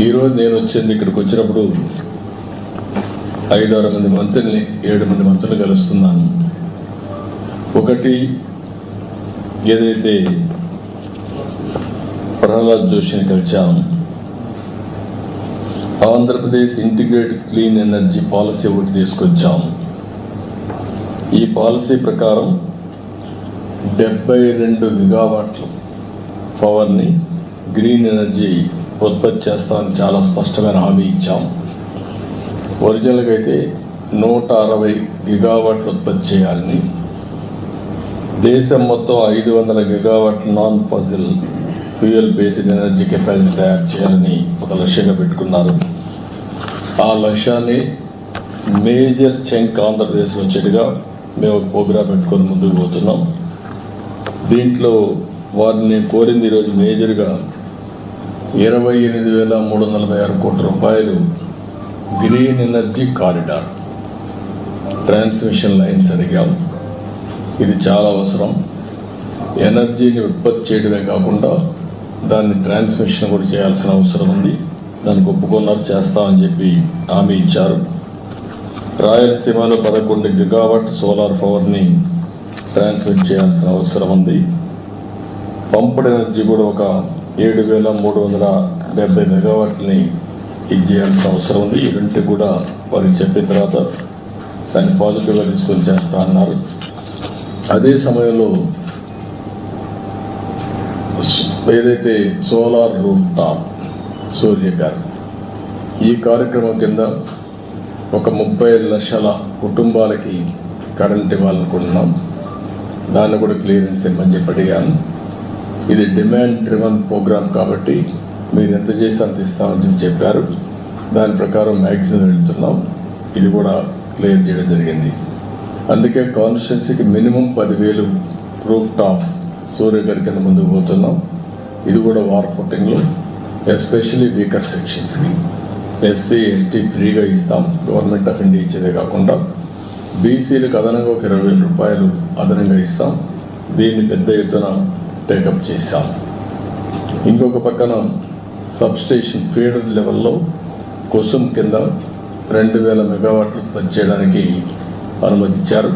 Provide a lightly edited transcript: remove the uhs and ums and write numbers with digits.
ఈరోజు నేను వచ్చింది ఇక్కడికి వచ్చినప్పుడు 5-6 మంది మంత్రుల్ని 7 మంది మంత్రులు కలుస్తున్నాను. ఒకటి ఏదైతే Prahlad Joshini కలిచాము, Andhra Pradesh integrated clean energy policy ఒకటి తీసుకొచ్చాము. ఈ పాలసీ ప్రకారం 72 గిగావాట్ల పవర్ని గ్రీన్ ఎనర్జీ ఉత్పత్తి చేస్తామని చాలా స్పష్టమైన హామీ ఇచ్చాం. ఒరిజినల్గా అయితే 160 గిగావాట్లు ఉత్పత్తి చేయాలని, దేశం మొత్తం 500 గిగావాట్ల non fossil fuel based energy capacity తయారు చేయాలని ఒక లక్ష్యంగా పెట్టుకున్నారు. ఆ లక్ష్యాన్ని మేజర్ చంక్ ఆంధ్రప్రదేశ్లో వచ్చేట్టుగా మేము ఒక ప్రోగ్రాం పెట్టుకొని ముందుకు పోతున్నాం. దీంట్లో వారిని కోరింది ఈరోజు మేజర్గా 28,346 కోట్ల రూపాయలు green energy corridor transmission lines అడిగాం. ఇది చాలా అవసరం. ఎనర్జీని ఉత్పత్తి చేయడమే కాకుండా దాన్ని ట్రాన్స్మిషన్ కూడా చేయాల్సిన అవసరం ఉంది. దానికి ఒప్పుకున్నారు, చేస్తామని చెప్పి హామీ ఇచ్చారు. రాయలసీమలో 11 గిగావాట్ సోలార్ పవర్ని ట్రాన్స్మిట్ చేయాల్సిన అవసరం ఉంది. పంప్డ్ ఎనర్జీ కూడా ఒక 7,370 మెగావాట్లని ఇది చేయాల్సిన అవసరం ఉంది. ఈ రెండింటి కూడా వారికి చెప్పిన తర్వాత దాన్ని పాజిటివ్గా తీసుకొని చేస్తా అన్నారు. అదే సమయంలో ఏదైతే సోలార్ రూఫ్ టాప్ సూర్యగారు ఈ కార్యక్రమం కింద ఒక 35 లక్షల కుటుంబాలకి కరెంట్ ఇవ్వాలనుకుంటున్నాం. దాన్ని కూడా క్లియరెన్స్ ఇవ్వమని చెప్పి అడిగాను. ఇది డిమాండ్ డ్రివన్ ప్రోగ్రామ్ కాబట్టి మీరు ఎంత చేసి అంత ఇస్తామని చెప్పారు. దాని ప్రకారం మ్యాక్సిమం వెళ్తున్నాం. ఇది కూడా క్లియర్ చేయడం జరిగింది. అందుకే కాన్స్టిట్యున్సీకి మినిమం 10,000 రూఫ్ టాప్ సూర్యగారి కింద ముందుకు పోతున్నాం. ఇది కూడా వార్ ఫుటింగ్లో ఎస్పెషల్లీ వీకర్ సెక్షన్స్కి ఎస్సీ ఎస్టీ ఫ్రీగా ఇస్తాం. గవర్నమెంట్ ఆఫ్ ఇండియా ఇచ్చేదే కాకుండా బీసీలకు అదనంగా ఒక 20,000 రూపాయలు అదనంగా ఇస్తాం. దీన్ని పెద్ద ఎత్తున టేకప్ చేశాం. ఇంకొక పక్కన సబ్స్టేషన్ ఫీడర్ లెవెల్లో కుసుమ్ కింద 2,000 మెగావాట్లు ఉత్పత్తి చేయడానికి అనుమతించారు.